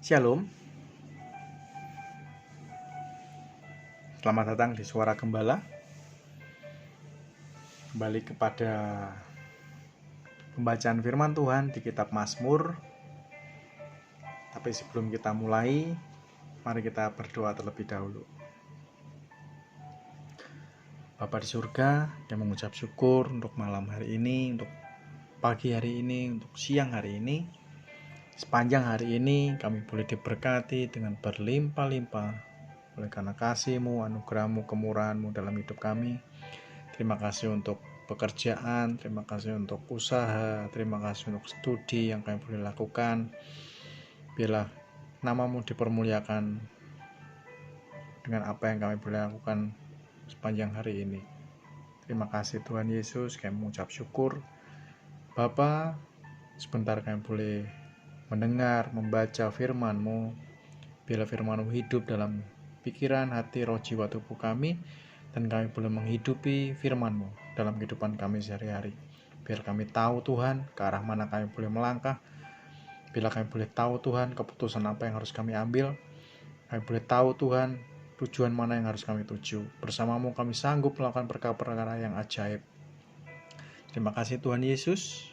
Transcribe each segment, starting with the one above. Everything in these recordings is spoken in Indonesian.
Shalom, selamat datang di Suara Gembala. Kembali kepada pembacaan firman Tuhan di kitab Mazmur. Tapi sebelum kita mulai, mari kita berdoa terlebih dahulu. Bapa di surga, yang mengucap syukur untuk malam hari ini, untuk pagi hari ini, untuk siang hari ini. Sepanjang hari ini kami boleh diberkati dengan berlimpah-limpah oleh karena kasih-Mu, anugerah-Mu, kemurahan-Mu dalam hidup kami. Terima kasih untuk pekerjaan, terima kasih untuk usaha, terima kasih untuk studi yang kami boleh lakukan. Biarlah nama-Mu dipermuliakan dengan apa yang kami boleh lakukan sepanjang hari ini. Terima kasih Tuhan Yesus, kami mengucap syukur. Bapa, sebentar kami boleh mendengar, membaca firman-Mu. Biarlah firman-Mu hidup dalam pikiran, hati, roh, jiwa, tubuh kami, dan kami boleh menghidupi firman-Mu dalam kehidupan kami sehari-hari. Biar kami tahu Tuhan, ke arah mana kami boleh melangkah. Biar kami boleh tahu Tuhan, keputusan apa yang harus kami ambil. Kami boleh tahu Tuhan, tujuan mana yang harus kami tuju. Bersama-Mu kami sanggup melakukan perkara-perkara yang ajaib. Terima kasih Tuhan Yesus.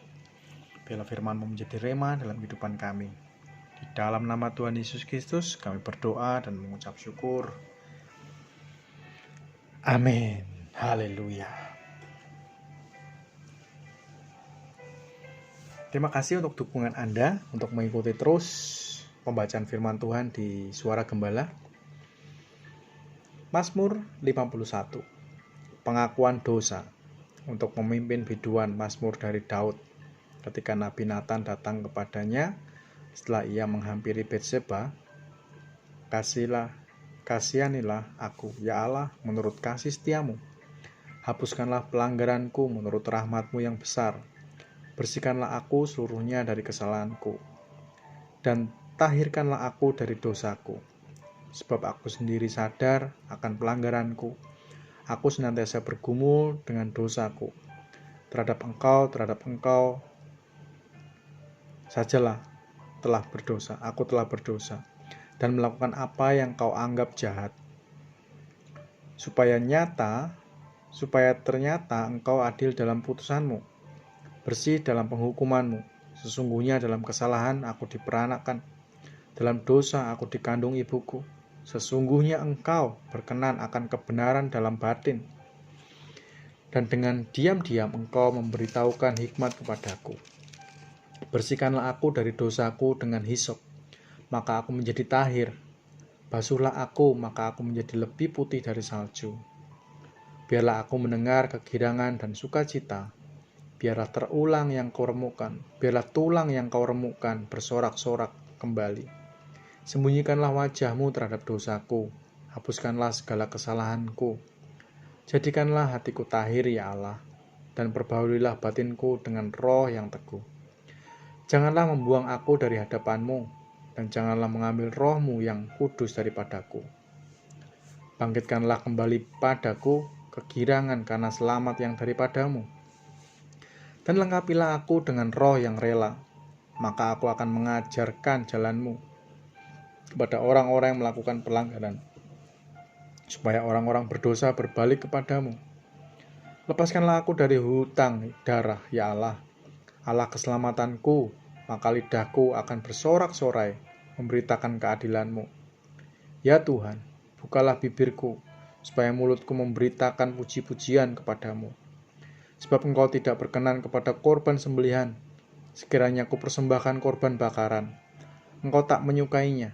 Biarlah firman-Mu menjadi rema dalam kehidupan kami. Di dalam nama Tuhan Yesus Kristus, kami berdoa dan mengucap syukur. Amin. Haleluya. Terima kasih untuk dukungan Anda untuk mengikuti terus pembacaan firman Tuhan di Suara Gembala. Mazmur 51. Pengakuan dosa untuk memimpin biduan Mazmur dari Daud. Ketika Nabi Nathan datang kepadanya setelah ia menghampiri Betseba, kasihanilah aku, ya Allah, menurut kasih setiamu. Hapuskanlah pelanggaranku menurut rahmat-Mu yang besar. Bersihkanlah aku seluruhnya dari kesalahanku, dan tahirkanlah aku dari dosaku. Sebab aku sendiri sadar akan pelanggaranku. Aku senantiasa bergumul dengan dosaku. Terhadap engkau sajalah aku telah berdosa, dan melakukan apa yang kau anggap jahat. Supaya ternyata engkau adil dalam putusanmu, bersih dalam penghukumanmu. Sesungguhnya dalam kesalahan aku diperanakan, dalam dosa aku dikandung ibuku. Sesungguhnya engkau berkenan akan kebenaran dalam batin, dan dengan diam-diam engkau memberitahukan hikmat kepadaku. Bersihkanlah aku dari dosaku dengan hisop, maka aku menjadi tahir. Basuhlah aku, maka aku menjadi lebih putih dari salju. Biarlah aku mendengar kegirangan dan sukacita. Biarlah tulang yang kau remukkan bersorak-sorak kembali. Sembunyikanlah wajah-Mu terhadap dosaku. Hapuskanlah segala kesalahanku. Jadikanlah hatiku tahir, ya Allah, dan perbaulilah batinku dengan roh yang teguh. Janganlah membuang aku dari hadapan-Mu, dan janganlah mengambil roh-Mu yang kudus daripadaku. Bangkitkanlah kembali padaku kegirangan karena selamat yang daripada-Mu. Dan lengkapilah aku dengan roh yang rela, maka aku akan mengajarkan jalan-Mu kepada orang-orang yang melakukan pelanggaran, supaya orang-orang berdosa berbalik kepadamu. Lepaskanlah aku dari hutang darah, ya Allah, Allah keselamatanku, maka lidahku akan bersorak-sorai memberitakan keadilan-Mu. Ya Tuhan, bukalah bibirku, supaya mulutku memberitakan puji-pujian kepadamu. Sebab Engkau tidak berkenan kepada korban sembelihan, sekiranya ku persembahkan korban bakaran. Engkau tak menyukainya.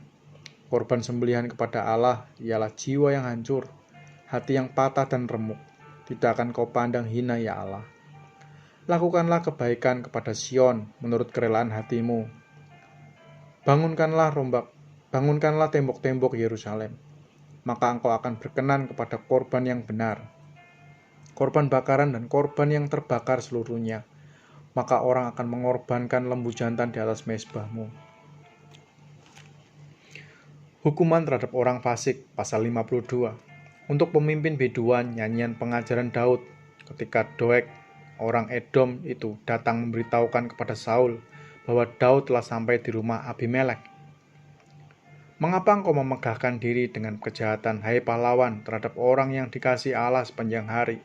Korban sembelihan kepada Allah ialah jiwa yang hancur, hati yang patah dan remuk. Tidak akan Kau pandang hina, ya Allah. Lakukanlah kebaikan kepada Sion menurut kerelaan hati-Mu. Bangunkanlah tembok-tembok Yerusalem, maka Engkau akan berkenan kepada korban yang benar, korban bakaran dan korban yang terbakar seluruhnya. Maka orang akan mengorbankan lembu jantan di atas mezbah-Mu. Hukuman terhadap orang fasik, pasal 52. Untuk pemimpin biduan, nyanyian pengajaran Daud ketika Doeg, orang Edom itu, datang memberitahukan kepada Saul bahwa Daud telah sampai di rumah Abimelek. Mengapa engkau memegahkan diri dengan kejahatan, hai pahlawan, terhadap orang yang dikasihi Allah sepanjang hari?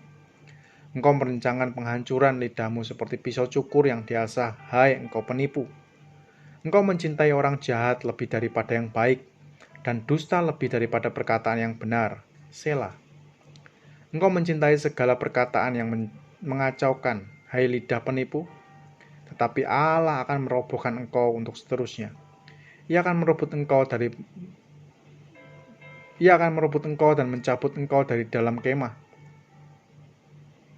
Engkau merencanakan penghancuran, lidahmu seperti pisau cukur yang diasah, hai engkau penipu. Engkau mencintai orang jahat lebih daripada yang baik, dan dusta lebih daripada perkataan yang benar. Selah. Engkau mencintai segala perkataan yang mengacaukan, hai lidah penipu. Tetapi Allah akan merobohkan engkau untuk seterusnya. Ia akan merebut engkau dan mencabut engkau dari dalam kemah,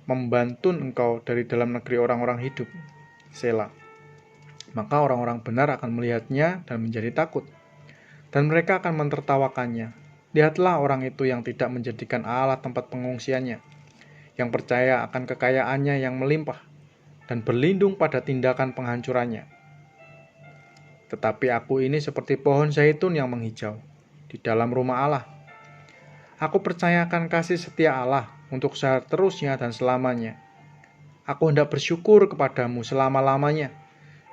membantun engkau dari dalam negeri orang-orang hidup. Selah. Maka orang-orang benar akan melihatnya dan menjadi takut, dan mereka akan mentertawakannya. Lihatlah orang itu yang tidak menjadikan Allah tempat pengungsiannya, yang percaya akan kekayaannya yang melimpah, dan berlindung pada tindakan penghancurannya. Tetapi aku ini seperti pohon zaitun yang menghijau di dalam rumah Allah. Aku percayakan kasih setia Allah untuk seterusnya dan selamanya. Aku hendak bersyukur kepadamu selama-lamanya,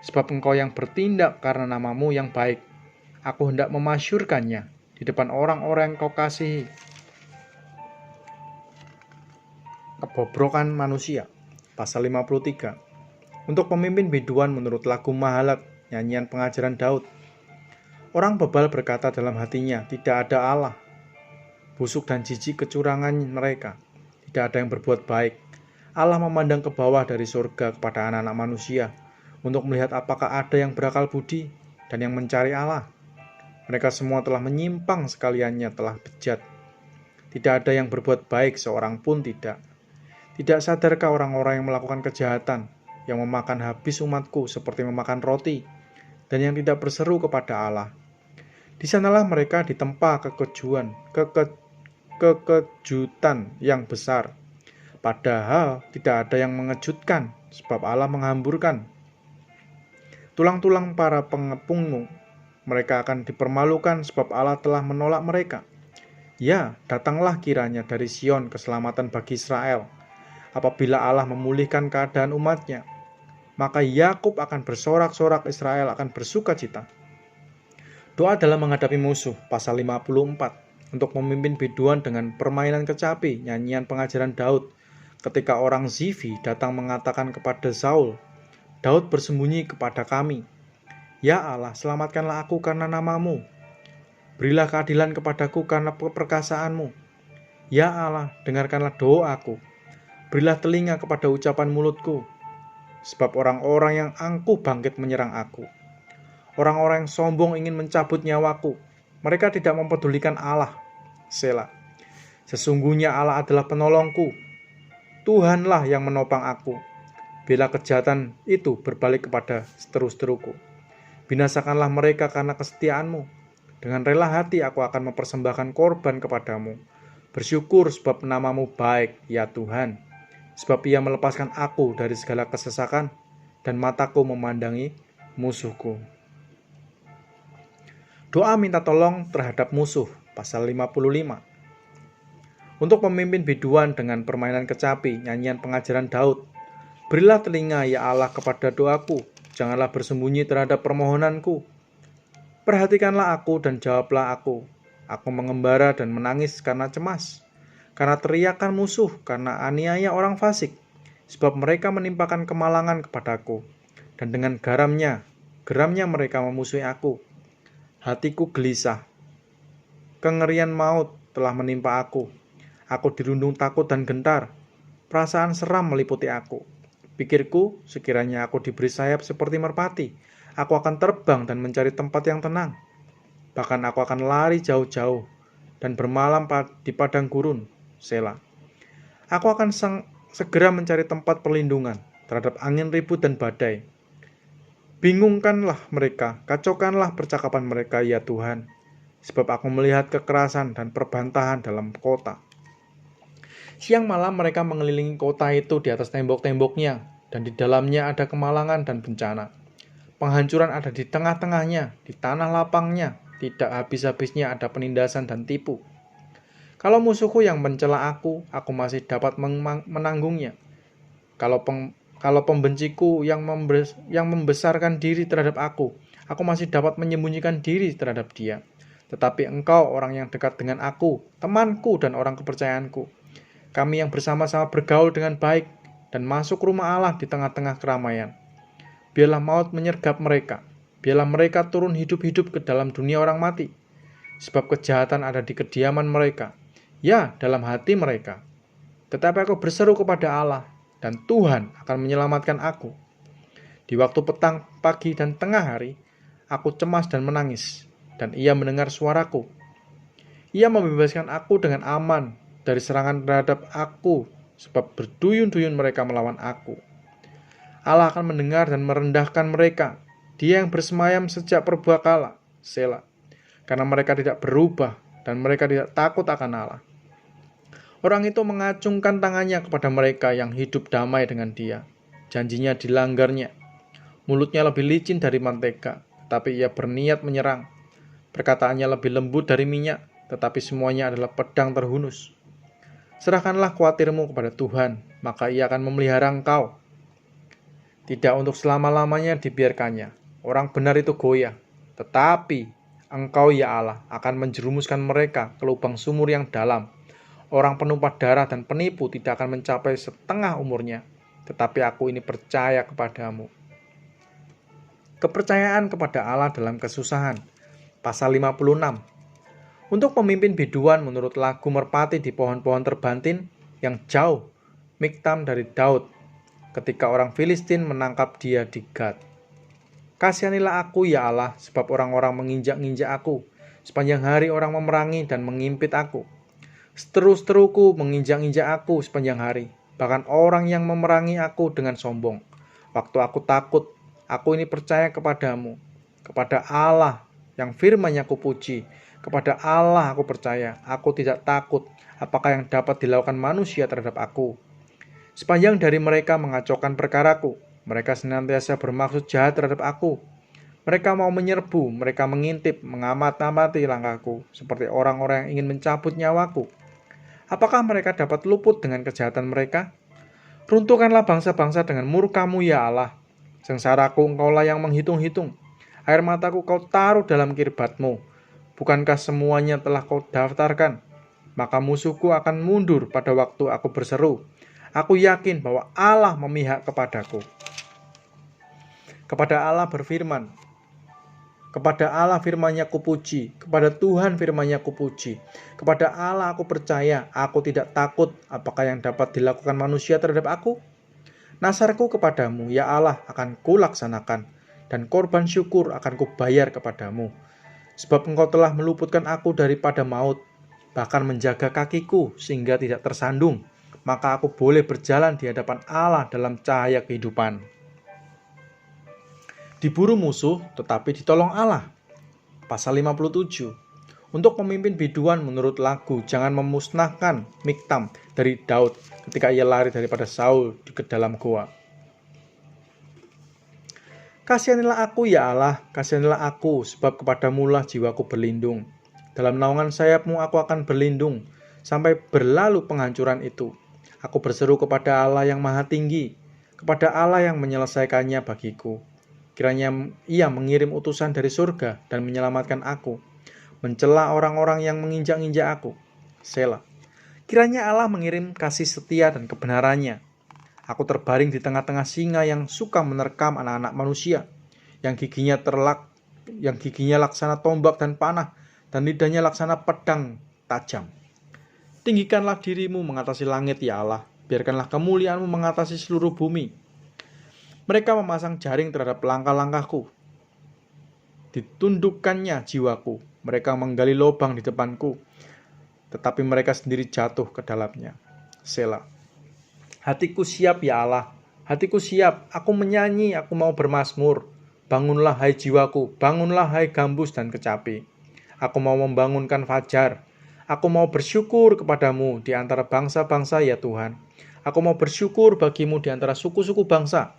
sebab engkau yang bertindak karena namamu yang baik. Aku hendak memasyurkannya di depan orang-orang yang kau kasihi. Kebobrokan manusia. Pasal 53. Untuk pemimpin biduan menurut lagu Mahalat, nyanyian pengajaran Daud. Orang bebal berkata dalam hatinya, tidak ada Allah. Busuk dan jijik kecurangan mereka. Tidak ada yang berbuat baik. Allah memandang ke bawah dari surga kepada anak-anak manusia untuk melihat apakah ada yang berakal budi dan yang mencari Allah. Mereka semua telah menyimpang, sekaliannya telah bejat. Tidak ada yang berbuat baik, seorang pun tidak. Tidak sadarkah orang-orang yang melakukan kejahatan, yang memakan habis umatku seperti memakan roti, dan yang tidak berseru kepada Allah? Di sanalah mereka ditempa kekejutan yang besar. Padahal tidak ada yang mengejutkan, sebab Allah menghamburkan tulang-tulang para pengepungmu. Mereka akan dipermalukan sebab Allah telah menolak mereka. Ya, datanglah kiranya dari Sion keselamatan bagi Israel. Apabila Allah memulihkan keadaan umatnya, maka Yakub akan bersorak-sorak, Israel akan bersuka cita. Doa dalam menghadapi musuh, pasal 54. Untuk memimpin biduan dengan permainan kecapi, nyanyian pengajaran Daud. Ketika orang Zifi datang mengatakan kepada Saul, Daud bersembunyi kepada kami. Ya Allah, selamatkanlah aku karena namamu. Berilah keadilan kepadaku karena perkasaanmu. Ya Allah, dengarkanlah doaku. Berilah telinga kepada ucapan mulutku. Sebab orang-orang yang angkuh bangkit menyerang aku. Orang-orang yang sombong ingin mencabut nyawaku. Mereka tidak mempedulikan Allah. Selah. Sesungguhnya Allah adalah penolongku. Tuhanlah yang menopang aku. Bila kejahatan itu berbalik kepada seteru-seteruku. Binasakanlah mereka karena kesetiaanmu. Dengan rela hati aku akan mempersembahkan korban kepadamu. Bersyukur sebab namamu baik, ya Tuhan. Sebab ia melepaskan aku dari segala kesesakan, dan mataku memandangi musuhku. Doa minta tolong terhadap musuh, pasal 55. Untuk pemimpin biduan dengan permainan kecapi, nyanyian pengajaran Daud. Berilah telinga, ya Allah, kepada doaku. Janganlah bersembunyi terhadap permohonanku. Perhatikanlah aku dan jawablah aku. Aku mengembara dan menangis karena cemas. Karena teriakan musuh, karena aniaya orang fasik, sebab mereka menimpakan kemalangan kepadaku, dan dengan geramnya mereka memusuhi aku. Hatiku gelisah, kengerian maut telah menimpa aku. Aku dirundung takut dan gentar, perasaan seram meliputi aku. Pikirku, sekiranya aku diberi sayap seperti merpati, aku akan terbang dan mencari tempat yang tenang. Bahkan aku akan lari jauh-jauh dan bermalam di padang gurun. Selah. Aku akan segera mencari tempat perlindungan terhadap angin ribut dan badai. Bingungkanlah mereka, kacaukanlah percakapan mereka, ya Tuhan, sebab aku melihat kekerasan dan perbantahan dalam kota. Siang malam mereka mengelilingi kota itu di atas tembok-temboknya, dan di dalamnya ada kemalangan dan bencana. Penghancuran ada di tengah-tengahnya, di tanah lapangnya, tidak habis-habisnya ada penindasan dan tipu. Kalau musuhku yang mencela aku masih dapat menanggungnya. Kalau pembenciku yang membesarkan diri terhadap aku masih dapat menyembunyikan diri terhadap dia. Tetapi engkau orang yang dekat dengan aku, temanku dan orang kepercayaanku. Kami yang bersama-sama bergaul dengan baik dan masuk rumah Allah di tengah-tengah keramaian. Biarlah maut menyergap mereka. Biarlah mereka turun hidup-hidup ke dalam dunia orang mati. Sebab kejahatan ada di kediaman mereka. Ya, dalam hati mereka. Tetapi aku berseru kepada Allah, dan Tuhan akan menyelamatkan aku. Di waktu petang, pagi, dan tengah hari, aku cemas dan menangis, dan Ia mendengar suaraku. Ia membebaskan aku dengan aman dari serangan terhadap aku, sebab berduyun-duyun mereka melawan aku. Allah akan mendengar dan merendahkan mereka, Dia yang bersemayam sejak purbakala, Sela. Karena mereka tidak berubah, dan mereka tidak takut akan Allah. Orang itu mengacungkan tangannya kepada mereka yang hidup damai dengan Dia. Janjinya dilanggarnya. Mulutnya lebih licin dari mentega, tetapi ia berniat menyerang. Perkataannya lebih lembut dari minyak, tetapi semuanya adalah pedang terhunus. Serahkanlah khawatirmu kepada Tuhan, maka Ia akan memelihara engkau. Tidak untuk selama-lamanya dibiarkannya. Orang benar itu goyah, tetapi engkau ya Allah akan menjerumuskan mereka ke lubang sumur yang dalam. Orang penumpah darah dan penipu tidak akan mencapai setengah umurnya, tetapi aku ini percaya kepadamu. Kepercayaan kepada Allah dalam kesusahan. Pasal 56. Untuk pemimpin biduan menurut lagu merpati di pohon-pohon terbantin yang jauh, Miktam dari Daud, ketika orang Filistin menangkap dia di Gad. Kasihanilah aku ya Allah, sebab orang-orang menginjak-injak aku. Sepanjang hari orang memerangi dan mengimpit aku. Seteru-seteruku menginjak-injak aku sepanjang hari. Bahkan orang yang memerangi aku dengan sombong. Waktu aku takut, aku ini percaya kepadamu, kepada Allah yang firman-Nya kupuji, kepada Allah aku percaya, aku tidak takut apakah yang dapat dilakukan manusia terhadap aku. Sepanjang dari mereka mengacaukan perkaraku, mereka senantiasa bermaksud jahat terhadap aku. Mereka mau menyerbu, mereka mengintip, mengamat-amati langkahku, seperti orang-orang yang ingin mencabut nyawaku. Apakah mereka dapat luput dengan kejahatan mereka? Runtuhkanlah bangsa-bangsa dengan murka-Mu ya Allah. Sengsaraku engkaulah yang menghitung-hitung. Air mataku kau taruh dalam kirbat-Mu. Bukankah semuanya telah kau daftarkan? Maka musuhku akan mundur pada waktu aku berseru. Aku yakin bahwa Allah memihak kepadaku. Kepada Allah berfirman. Kepada Allah firman-Nya kupuji. Kepada Tuhan firman-Nya kupuji. Kepada Allah aku percaya. Aku tidak takut apakah yang dapat dilakukan manusia terhadap aku. Nasarku kepadamu, ya Allah, akan kulaksanakan, dan korban syukur akan kubayar kepadamu. Sebab engkau telah meluputkan aku daripada maut, bahkan menjaga kakiku sehingga tidak tersandung. Maka aku boleh berjalan di hadapan Allah dalam cahaya kehidupan. Diburu musuh, tetapi ditolong Allah. Pasal 57. Untuk pemimpin biduan menurut lagu, jangan memusnahkan Miktam dari Daud ketika ia lari daripada Saul ke dalam goa. Kasihanilah aku ya Allah, kasihanilah aku, sebab kepadamu-lah jiwaku berlindung. Dalam naungan sayap-Mu aku akan berlindung, sampai berlalu penghancuran itu. Aku berseru kepada Allah yang maha tinggi, kepada Allah yang menyelesaikannya bagiku. Kiranya Ia mengirim utusan dari surga dan menyelamatkan aku, mencela orang-orang yang menginjak-injak aku. Sela. Kiranya Allah mengirim kasih setia dan kebenarannya. Aku terbaring di tengah-tengah singa yang suka menerkam anak-anak manusia, yang giginya laksana tombak dan panah, dan lidahnya laksana pedang tajam. Tinggikanlah dirimu mengatasi langit ya Allah, biarkanlah kemuliaan-Mu mengatasi seluruh bumi. Mereka memasang jaring terhadap langkah-langkahku, ditundukkannya jiwaku. Mereka menggali lubang di depanku, tetapi mereka sendiri jatuh ke dalamnya. Sela. Hatiku siap ya Allah, hatiku siap, aku menyanyi, aku mau bermazmur. Bangunlah hai jiwaku, bangunlah hai gambus dan kecapi. Aku mau membangunkan fajar. Aku mau bersyukur kepadamu di antara bangsa-bangsa ya Tuhan. Aku mau bersyukur bagimu di antara suku-suku bangsa.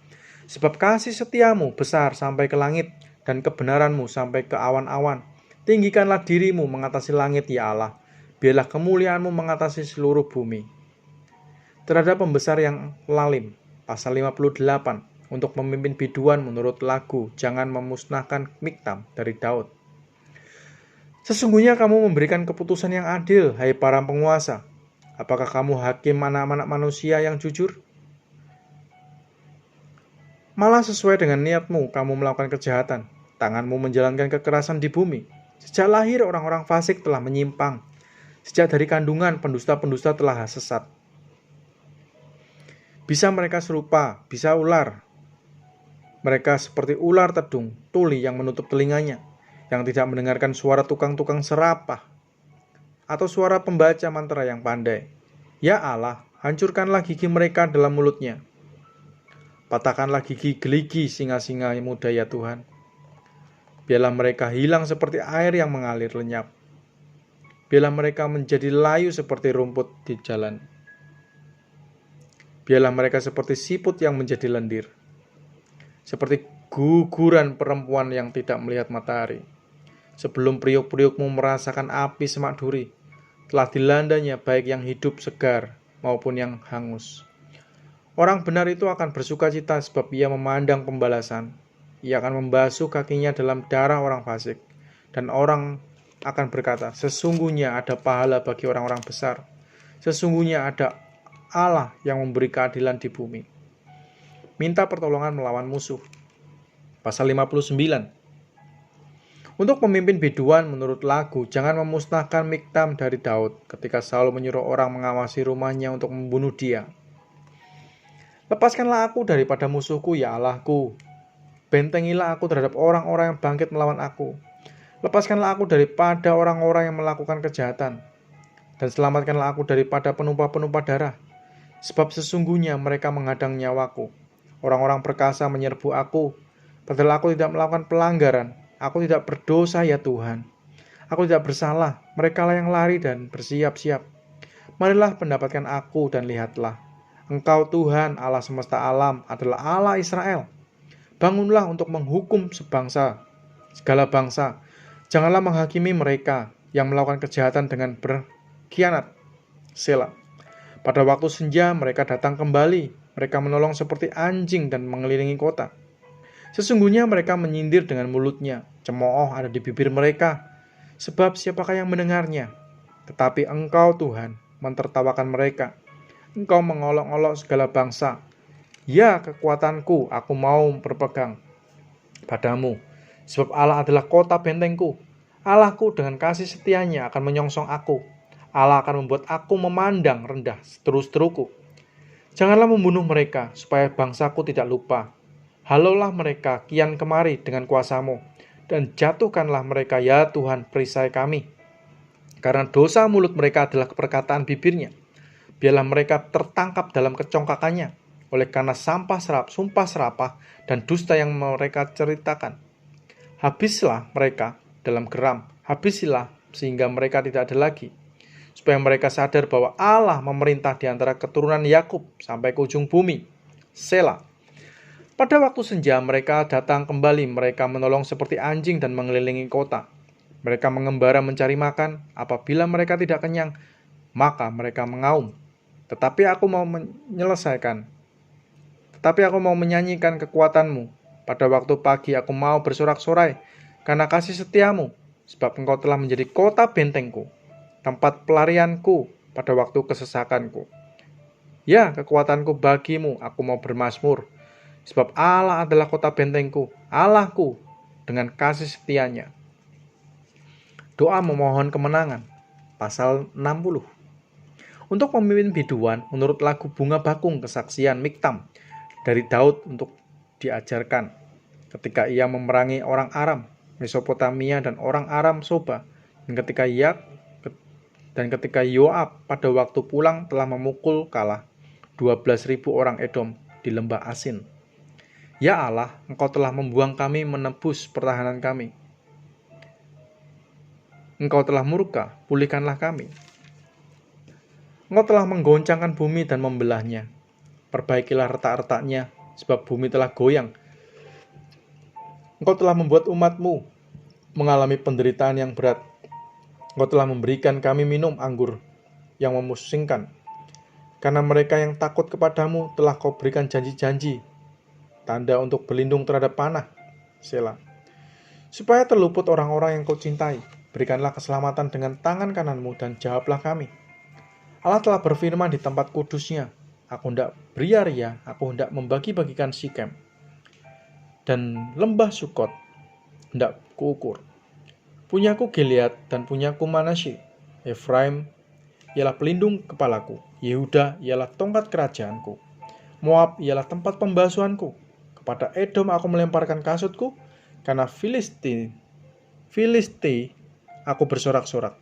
Sebab kasih setiamu besar sampai ke langit, dan kebenaranmu sampai ke awan-awan. Tinggikanlah dirimu mengatasi langit ya Allah. Biarlah kemuliaan-Mu mengatasi seluruh bumi. Terhadap pembesar yang lalim. Pasal 58. Untuk memimpin biduan menurut lagu, jangan memusnahkan Miktam dari Daud. Sesungguhnya kamu memberikan keputusan yang adil, hai para penguasa. Apakah kamu hakim anak-anak manusia yang jujur? Malah sesuai dengan niatmu, kamu melakukan kejahatan. Tanganmu menjalankan kekerasan di bumi. Sejak lahir orang-orang fasik telah menyimpang. Sejak dari kandungan pendusta-pendusta telah sesat. Bisa mereka serupa, bisa ular. Mereka seperti ular tedung, tuli yang menutup telinganya, yang tidak mendengarkan suara tukang-tukang serapah, atau suara pembaca mantra yang pandai. Ya Allah, hancurkanlah gigi mereka dalam mulutnya. Patahkanlah gigi geligi singa-singa muda ya Tuhan. Biarlah mereka hilang seperti air yang mengalir lenyap. Biarlah mereka menjadi layu seperti rumput di jalan. Biarlah mereka seperti siput yang menjadi lendir. Seperti guguran perempuan yang tidak melihat matahari. Sebelum priuk-priukmu merasakan api semak duri, telah dilandanya baik yang hidup segar maupun yang hangus. Orang benar itu akan bersuka cita sebab ia memandang pembalasan. Ia akan membasuh kakinya dalam darah orang fasik. Dan orang akan berkata, sesungguhnya ada pahala bagi orang-orang besar. Sesungguhnya ada Allah yang memberi keadilan di bumi. Minta pertolongan melawan musuh. Pasal 59. Untuk pemimpin biduan menurut lagu, jangan memusnahkan Miktam dari Daud ketika Saul menyuruh orang mengawasi rumahnya untuk membunuh dia. Lepaskanlah aku daripada musuhku, ya Allahku. Bentengilah aku terhadap orang-orang yang bangkit melawan aku. Lepaskanlah aku daripada orang-orang yang melakukan kejahatan. Dan selamatkanlah aku daripada penumpah-penumpah darah. Sebab sesungguhnya mereka menghadang nyawaku. Orang-orang perkasa menyerbu aku. Padahal aku tidak melakukan pelanggaran. Aku tidak berdosa ya Tuhan. Aku tidak bersalah. Mereka lah yang lari dan bersiap-siap. Marilah pendapatkan aku dan lihatlah. Engkau Tuhan Allah semesta alam adalah Allah Israel. Bangunlah untuk menghukum segala bangsa. Janganlah menghakimi mereka yang melakukan kejahatan dengan berkhianat. Selah. Pada waktu senja mereka datang kembali. Mereka menolong seperti anjing dan mengelilingi kota. Sesungguhnya mereka menyindir dengan mulutnya. Cemooh ada di bibir mereka. Sebab siapakah yang mendengarnya? Tetapi Engkau Tuhan mentertawakan mereka. Engkau mengolok-olok segala bangsa. Ya kekuatanku, aku mau berpegang padamu. Sebab Allah adalah kota bentengku. Allahku dengan kasih setianya akan menyongsong aku. Allah akan membuat aku memandang rendah seteru-seteruku. Janganlah membunuh mereka, supaya bangsaku tidak lupa. Halaulah mereka kian kemari dengan kuasamu. Dan jatuhkanlah mereka ya Tuhan perisai kami. Karena dosa mulut mereka adalah perkataan bibirnya. Biarlah mereka tertangkap dalam kecongkakannya, oleh karena sumpah serapah, dan dusta yang mereka ceritakan. Habislah mereka dalam geram, habisilah sehingga mereka tidak ada lagi. Supaya mereka sadar bahwa Allah memerintah di antara keturunan Yakub sampai ke ujung bumi. Selah. Pada waktu senja mereka datang kembali, mereka menolong seperti anjing dan mengelilingi kota. Mereka mengembara mencari makan, apabila mereka tidak kenyang, maka mereka mengaum. Tetapi aku mau menyanyikan kekuatanmu. Pada waktu pagi aku mau bersorak-sorai karena kasih setiamu, sebab engkau telah menjadi kota bentengku, tempat pelarianku pada waktu kesesakanku. Ya, kekuatanku bagimu, aku mau bermazmur, sebab Allah adalah kota bentengku, Allahku dengan kasih setianya. Doa memohon kemenangan. Pasal 60. Untuk pemimpin biduan, menurut lagu bunga bakung kesaksian Miktam dari Daud untuk diajarkan ketika ia memerangi orang Aram, Mesopotamia dan orang Aram Soba, dan ketika Yoab pada waktu pulang telah memukul kalah 12.000 orang Edom di lembah Asin. Ya Allah, Engkau telah membuang kami menebus pertahanan kami. Engkau telah murka, pulihkanlah kami. Engkau telah menggoncangkan bumi dan membelahnya. Perbaikilah retak-retaknya, sebab bumi telah goyang. Engkau telah membuat umat-Mu mengalami penderitaan yang berat. Engkau telah memberikan kami minum anggur yang memusingkan. Karena mereka yang takut kepadamu telah Kau berikan janji-janji, tanda untuk berlindung terhadap panah. Selah. Supaya terluput orang-orang yang Kau cintai. Berikanlah keselamatan dengan tangan kananmu dan jawablah kami. Allah telah berfirman di tempat kudusnya, aku hendak beria-ria, aku hendak membagi-bagikan Sikem dan lembah Sukot hendak kuukur. Punyaku Gilead dan punyaku Manasye. Efraim ialah pelindung kepalaku. Yehuda ialah tongkat kerajaanku. Moab ialah tempat pembasuhanku. Kepada Edom aku melemparkan kasutku, karena Filisti aku bersorak-sorak.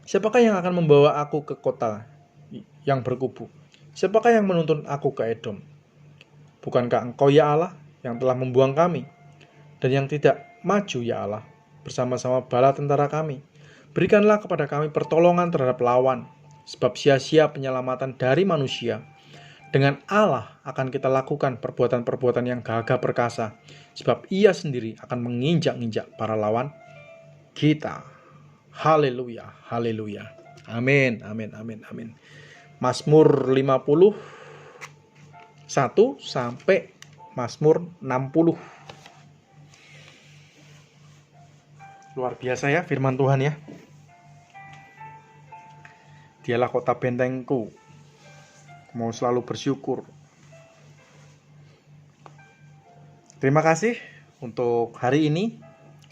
Siapakah yang akan membawa aku ke kota yang berkubu? Siapakah yang menuntun aku ke Edom? Bukankah Engkau, ya Allah, yang telah membuang kami, dan yang tidak maju, ya Allah, bersama-sama bala tentara kami? Berikanlah kepada kami pertolongan terhadap lawan, sebab sia-sia penyelamatan dari manusia. Dengan Allah akan kita lakukan perbuatan-perbuatan yang gagah perkasa, sebab Ia sendiri akan menginjak-injak para lawan kita. Haleluya, haleluya. Amin, amin, amin, amin. Mazmur 51 sampai Mazmur 60. Luar biasa ya firman Tuhan ya. Dialah kota bentengku. Mau selalu bersyukur. Terima kasih untuk hari ini,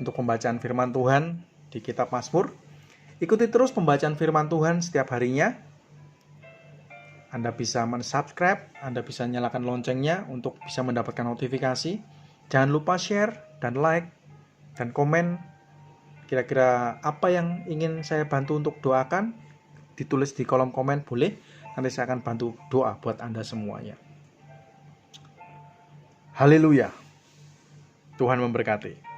untuk pembacaan firman Tuhan di kitab Mazmur. Ikuti terus pembacaan firman Tuhan setiap harinya. Anda bisa subscribe, Anda bisa nyalakan loncengnya untuk bisa mendapatkan notifikasi. Jangan lupa share dan like dan komen. Kira-kira apa yang ingin saya bantu untuk doakan, ditulis di kolom komen boleh. Nanti saya akan bantu doa buat Anda semuanya. Haleluya. Tuhan memberkati.